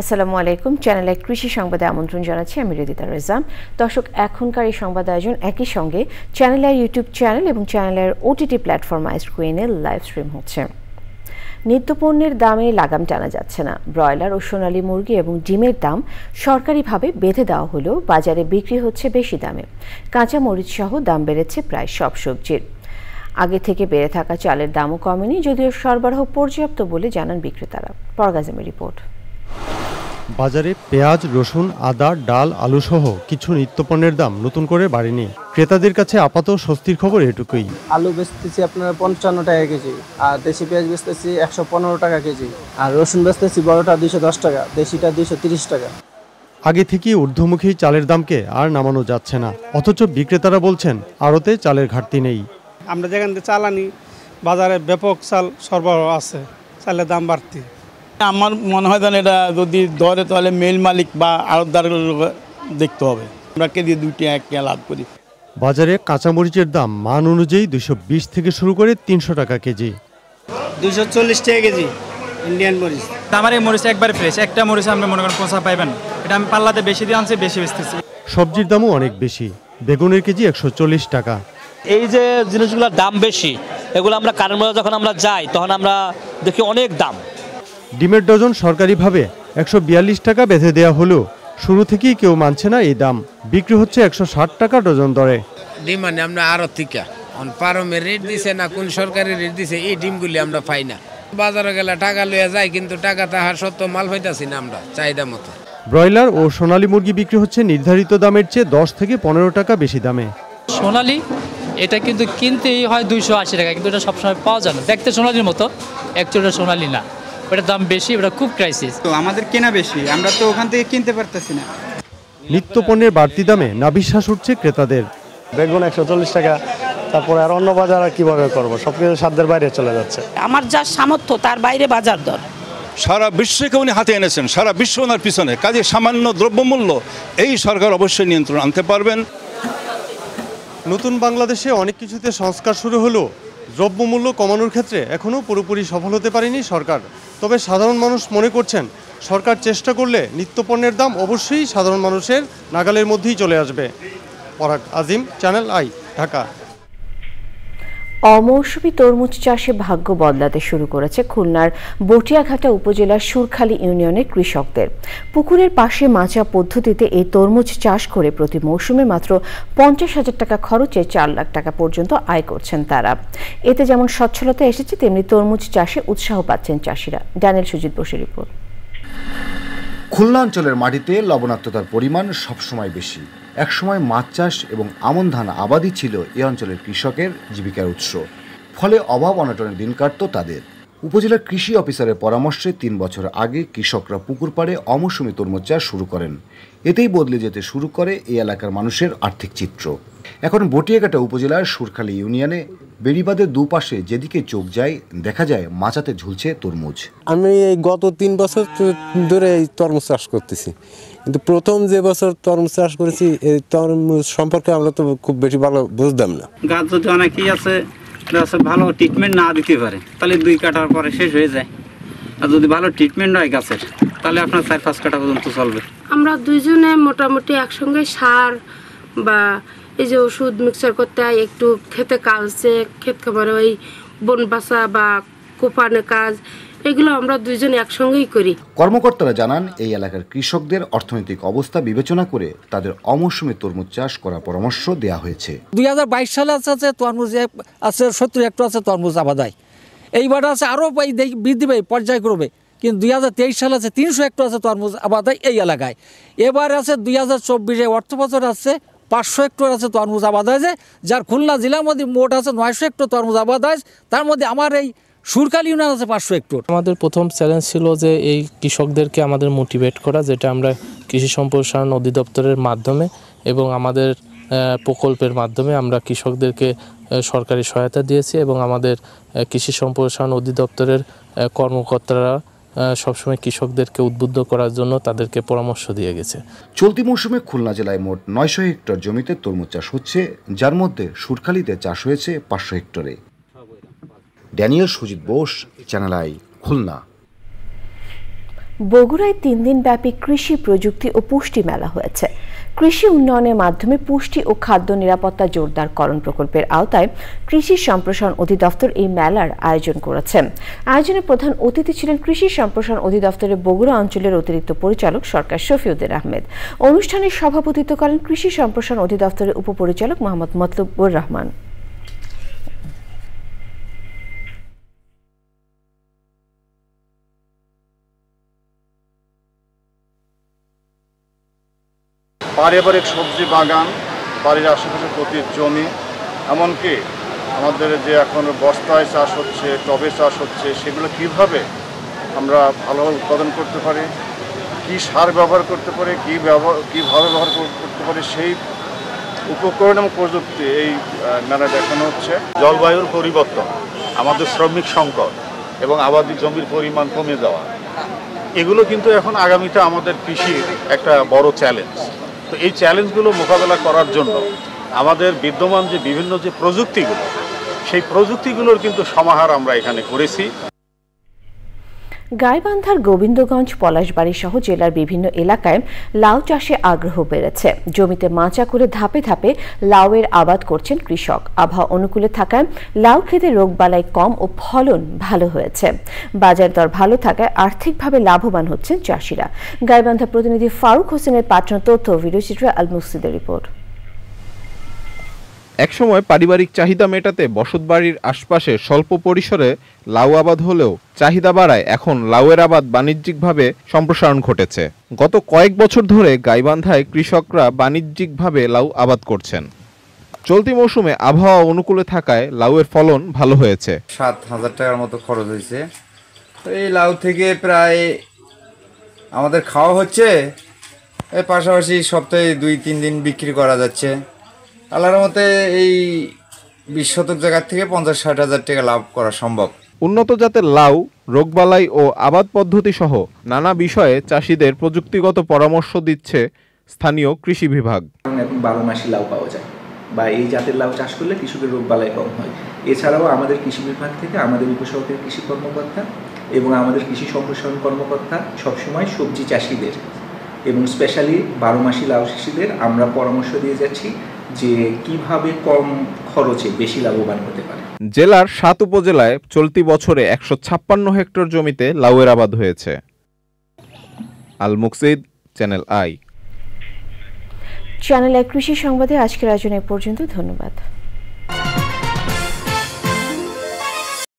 আসসালামু আলাইকুম, চ্যানেল এক কৃষি সংবাদে আমন্ত্রণ জানাচ্ছি আমি রেদিতা রেজা। দর্শক, এখনকার এই সংবাদ আয়োজন একই সঙ্গে চ্যানেলের ইউটিউব চ্যানেল এবং চ্যানেলের ওটিটি প্ল্যাটফর্ম আইস্ক্রিনে লাইভ স্ট্রিম হচ্ছে। নিত্যপণ্যের দামে লাগাম টানা যাচ্ছে না। ব্রয়লার ও সোনালী মুরগি এবং ডিমের দাম সরকারিভাবে বেঁধে দেওয়া হলেও বাজারে বিক্রি হচ্ছে বেশি দামে। কাঁচা মরিচ সহ দাম বেড়েছে প্রায় সব সবজির। আগে থেকে বেড়ে থাকা চালের দামও কমেনি, যদিও সরবরাহ পর্যাপ্ত বলে জানান বিক্রেতারা। পরগাজমের রিপোর্ট। বাজারে পেঁয়াজ, রসুন, আদা, ডাল, আলু সহ কিছু নিত্যপণ্যের দাম নতুন করে বাড়েনি। ক্রেতাদের কাছে আপাতত স্বস্তির খবর এটুকুই। আলু বেচতেছি আপনার 55 টাকা কেজি, আর দেশি পেঁয়াজ বেচতেছি 115 টাকা কেজি, আর রসুন বেচতেছি বড়টা 210 টাকা, দেশিটা 230 টাকা। আগে থেকেই ঊর্ধ্বমুখী চালের দামকে আর নামানো যাচ্ছে না, অথচ বিক্রেতারা বলছেন আড়তে চালের ঘাটতি নেই। আমরা যেখান থেকে চাল আনি, বাজারে ব্যাপক চাল সরবরাহ আছে, চালের দাম বাড়তি। আমার মনে হয় এটা যদি ধরে তাহলে মেল মালিক বা আড়তদার দেখতে হবে। আমরা কেজি 2 টাকা লাভ করি। বাজারে কাঁচামরিচের দাম মান অনুযায়ী 220 থেকে শুরু করে 300 টাকা কেজি। 240 টাকা কেজি ইন্ডিয়ান মরিচ। আমার এই মরিচ একবারে ফ্রেশ, একটা মরিচ আপনি মনে করেন পোঁচা পাইবেন। এটা আমি পাল্লাতে বেশি দিয়ে আনছি, বেশি বেচতেছি। সবজির দামও অনেক বেশি। বেগুনের কেজি 140 টাকা। এই যে জিনিসগুলোর দাম বেশি, এগুলো আমরা কারণ যখন আমরা যাই তখন আমরা দেখি অনেক দাম। ডিমের ডজন সরকারিভাবে 142 টাকা বেঁধে দেওয়া হলেও শুরু থেকেই কেউ মানছে না এই দাম। বিক্রি হচ্ছে 160 টাকা ডজন দরে। ডিম মানে আমরা আরো থেকে পারমের রেট দিছে না কোন সরকারি রেট দিছে, এই ডিমগুলি আমরা পাই না। বাজারে গেলে টাকা লইয়া যায়, কিন্তু টাকা তাহার সত্ত্বেও মাল পাইতাছি না আমরা চাহিদা মতো। ব্রয়লার ও সোনালী মুরগি বিক্রি হচ্ছে নির্ধারিত দামের চেয়ে 10 থেকে 15 টাকা বেশি দামে। সোনালী এটা কিন্তু কিনতেই হয় 280 টাকা, কিন্তু এটা সবসময় পাওয়া যায় না। দেখতে সোনালির মতো, অ্যাকচুয়ালি সোনালী না, ওটার দাম বেশি, ওটা খুব ক্রাইসিস। তো আমাদের কেনা বেশি, আমরা তো ওখান থেকে কিনতে পারতেছি না। নিত্যপণ্যের বাড়তি দামে নাভিশ্বাস উঠছে ক্রেতাদের। বেগুন 140 টাকা, তারপরে আর অন্য বাজার আর কিভাবে করবো, সবকিছু সাধ্যের বাইরে চলে যাচ্ছে। আমার যা সামর্থ্য তার বাইরে বাজার দর। সারা বিশ্বকে উনি হাতে এনেছেন, সারা বিশ্ব ওনার পিছনে। কাজে সামান্য দ্রব্যমূল্য এই সরকার অবশ্যই নিয়ন্ত্রণ আনতে পারবেন। নতুন বাংলাদেশে অনেক কিছুতে সংস্কার শুরু হলো, দ্রব্যমূল্য কমানোর ক্ষেত্রে এখনও পুরোপুরি সফল হতে পারেনি সরকার। তবে সাধারণ মানুষ মনে করছেন সরকার চেষ্টা করলে নিত্যপণ্যের দাম অবশ্যই সাধারণ মানুষের নাগালের মধ্যেই চলে আসবে। পরাগ আজিম, চ্যানেল আই, ঢাকা। অমৌসুমী তরমুজ চাষে ভাগ্য বদলাতে শুরু করেছে খুলনার বটিয়াঘাটা উপজেলার সুরখালী ইউনিয়নের কৃষকদের। পুকুরের পাশে মাচা পদ্ধতিতে এই তরমুজ চাষ করে প্রতি মৌসুমে মাত্র 50,000 টাকা খরচে 4 লাখ টাকা পর্যন্ত আয় করছেন তারা। এতে যেমন সচ্ছলতা এসেছে, তেমনি তরমুজ চাষে উৎসাহ পাচ্ছেন চাষিরা। ড্যানিয়েল সুজিত বসুর রিপোর্ট। খুলনা অঞ্চলের মাটিতে লবণাক্ততার পরিমাণ সবসময় বেশি। একসময় মাছ চাষ এবং আমন ধান আবাদই ছিল এ অঞ্চলের কৃষকের জীবিকার উৎস। ফলে অভাব অনটনের দিন কাটত তাদের। উপজেলার কৃষি অফিসারের পরামর্শে 3 বছর আগে কৃষকরা পুকুর পাড়ে অমৌসুমী তরমুজ চাষ শুরু করেন। এতেই বদলে যেতে শুরু করে এই এলাকার মানুষের আর্থিক চিত্র। এখন বটিয়াঘাটা উপজেলার সুরখালী ইউনিয়নে বেড়িবাঁধের দুপাশে যেদিকে চোখ যায় দেখা যায় মাচাতে ঝুলছে তরমুজ। আমি এই গত 3 বছর ধরে এই তরমুজ চাষ করতেছি, কিন্তু প্রথম যে বছর তরমুজ চাষ করেছি এই তরমুজ সম্পর্কে আমরা তো খুব বেশি ভালো বুঝতাম না। গাছ যদি অনেকেই আছে ভালো ট্রিটমেন্ট না দিতে পারে তাহলে 2 কাটার পরে শেষ হয়ে যায়, আর যদি ভালো ট্রিটমেন্ট হয় গাছের তাহলে আপনার 4-5 কাটা পর্যন্ত চলবে। আমরা দুইজনে মোটামুটি একসঙ্গে সার বা এই যে ওষুধ মিক্সার করতে হয়, একটু খেতে কাজছে, ক্ষেত খামারে ওই বন বাসা বা কোপানো কাজ, এগুলো আমরা দুইজনে একসঙ্গেই করি। কর্মকর্তারা জানান এই এলাকার কৃষকদের অর্থনৈতিক অবস্থা বিবেচনা করে তাদের অমৌসুমী তরমুজ চাষ করার পরামর্শ দেওয়া হয়েছে। 2022 সালে আছে তরমুজ আছে 70 হেক্টর আছে তরমুজ আবাদায়, এইবার আছে আরও বৃদ্ধি পাই পর্যায়ক্রমে, কিন্তু 2023 সালে আছে 300 হেক্টর আছে তরমুজ আবাদায় এই এলাকায়। এবার আছে 2024 অর্থ বছর আছে 500 হেক্টর আছে তরমুজ আবাদ হয়েছে, যার খুলনা জেলার মধ্যে মোট আছে 900 হেক্টর তরমুজ আবাদ হয়। তার মধ্যে আমার এই সুরখালী ইউনিয়ন আছে 500 হেক্টর। আমাদের প্রথম চ্যালেঞ্জ ছিল যে এই কৃষকদেরকে আমাদের মোটিভেট করা, যেটা আমরা কৃষি সম্প্রসারণ অধিদপ্তরের মাধ্যমে এবং আমাদের প্রকল্পের মাধ্যমে আমরা কৃষকদেরকে সরকারি সহায়তা দিয়েছি এবং আমাদের কৃষি সম্প্রসারণ অধিদপ্তরের কর্মকর্তারা সবসময় কৃষকদেরকে উদ্বুদ্ধ করার জন্য তাদেরকে পরামর্শ দিয়ে গেছে। চলতি মৌসুমে খুলনা জেলায় মোট 900 হেক্টর জমিতে তরমুজ চাষ হচ্ছে, যার মধ্যে সুরখালীতে চাষ হয়েছে 500 হেক্টরে। Daniel Sujit Bose, channel I, Khulna. বগুড়ায় 3 দিন ব্যাপী কৃষি প্রযুক্তি ও পুষ্টি মেলা হয়েছে। কৃষি উন্নয়নের মাধ্যমে পুষ্টি ও খাদ্য নিরাপত্তা জোরদারকরণ প্রকল্পের আওতায় কৃষি সম্প্রসারণ অধিদপ্তর এই মেলার আয়োজন করেছে। আয়োজনে প্রধান অতিথি ছিলেন কৃষি সম্প্রসারণ অধিদপ্তরের বগুড়া অঞ্চলের অতিরিক্ত পরিচালক সরকার শফিউদ্দিন আহমেদ। অনুষ্ঠানে সভাপতিত্ব করেন কৃষি সম্প্রসারণ অধিদপ্তরের উপপরিচালক মোহাম্মদ মতলুবুর রহমান। পারিবারিক সবজি বাগান, বাড়ির আশেপাশে প্রতি জমি, এমনকি আমাদের যে এখন বস্তায় চাষ হচ্ছে, টবে চাষ হচ্ছে, সেগুলো কিভাবে আমরা ভালোভাবে উৎপাদন করতে পারি, কি সার ব্যবহার করতে পারি, কীভাবে ব্যবহার করতে পারি, সেই উপকরণ এবং প্রযুক্তি এই মেলায় দেখানো হচ্ছে। জলবায়ুর পরিবর্তন, আমাদের শ্রমিক সংকট এবং আবাদি জমির পরিমাণ কমে যাওয়া, এগুলো কিন্তু এখন আগামীতে আমাদের কৃষির একটা বড় চ্যালেঞ্জ। তো এই চ্যালেঞ্জগুলো মোকাবেলা করার জন্য আমাদের বিদ্যমান যে বিভিন্ন যে প্রযুক্তিগুলো, সেই প্রযুক্তিগুলোর কিন্তু সমাহার আমরা এখানে করেছি। গাইবান্ধার গোবিন্দগঞ্জ, পলাশবাড়ি সহ জেলার বিভিন্ন এলাকায় লাউ চাষে আগ্রহ বেড়েছে। জমিতে মাচা করে ধাপে ধাপে লাউয়ের আবাদ করছেন কৃষক। আবহাওয়া অনুকূলে থাকায় লাউ খেতে রোগবালাই কম ও ফলন ভালো হয়েছে। বাজার দর ভালো থাকায় আর্থিকভাবে লাভবান হচ্ছেন চাষিরা। গাইবান্ধা প্রতিনিধি ফারুক হোসেনের পাঠানো তথ্য, ভিডিওচিত্র আল মুকসিদের রিপোর্ট। একসময় পারিবারিক চাহিদা মেটাতে বসতবাড়ির আশপাশে স্বল্প পরিসরে লাউ আবাদ হলেও চাহিদা বাড়ায় এখন লাউয়ের আবাদ বাণিজ্যিকভাবে সম্প্রসারণ ঘটেছে। গত কয়েক বছর ধরে গাইবান্ধায় কৃষকরা বাণিজ্যিকভাবে লাউ আবাদ করছেন। চলতি মৌসুমে আবহাওয়া অনুকূলে থাকায় লাউয়ের ফলন ভালো হয়েছে। 7,000 টাকার মতো খরচ হয়েছে। তো এই লাউ থেকে প্রায় আমাদের খাওয়া হচ্ছে, এর পাশাপাশি সপ্তাহে 2-3 দিন বিক্রি করা যাচ্ছে। আল্লাহর মতে এই 20 শতক জায়গা থেকে 50-60 হাজার টাকা লাভ করা সম্ভব। উন্নত জাতের লাউ, রোগবালাই ও আবাদ পদ্ধতি সহ নানা বিষয়ে চাষিদের প্রযুক্তিগত পরামর্শ দিচ্ছে স্থানীয় কৃষি বিভাগ। এখন 12 মাসি লাউ পাওয়া যায়, বা এই জাতের লাউ চাষ করলে কৃষকের রোগবালাই কম হয়। এছাড়াও আমাদের কৃষি বিভাগ থেকে আমাদের উপসহকারী কৃষি কর্মকর্তা এবং আমাদের কৃষি সম্প্রসারণ কর্মকর্তা সবসময় সবজি চাষিদের এবং স্পেশালি 12 মাসি লাউ চাষিদের আমরা পরামর্শ দিয়ে যাচ্ছি যে কিভাবে কম খরচে বেশি লাভবান হতে পারে। জেলার 7 উপজেলায় চলতি বছরে 156 হেক্টর জমিতে লাউয়ের আবাদ হয়েছে। আল মুকসিদ, চ্যানেল আই। চ্যানেল আই কৃষি সংবাদে আজকের আয়োজন এ পর্যন্ত। ধন্যবাদ।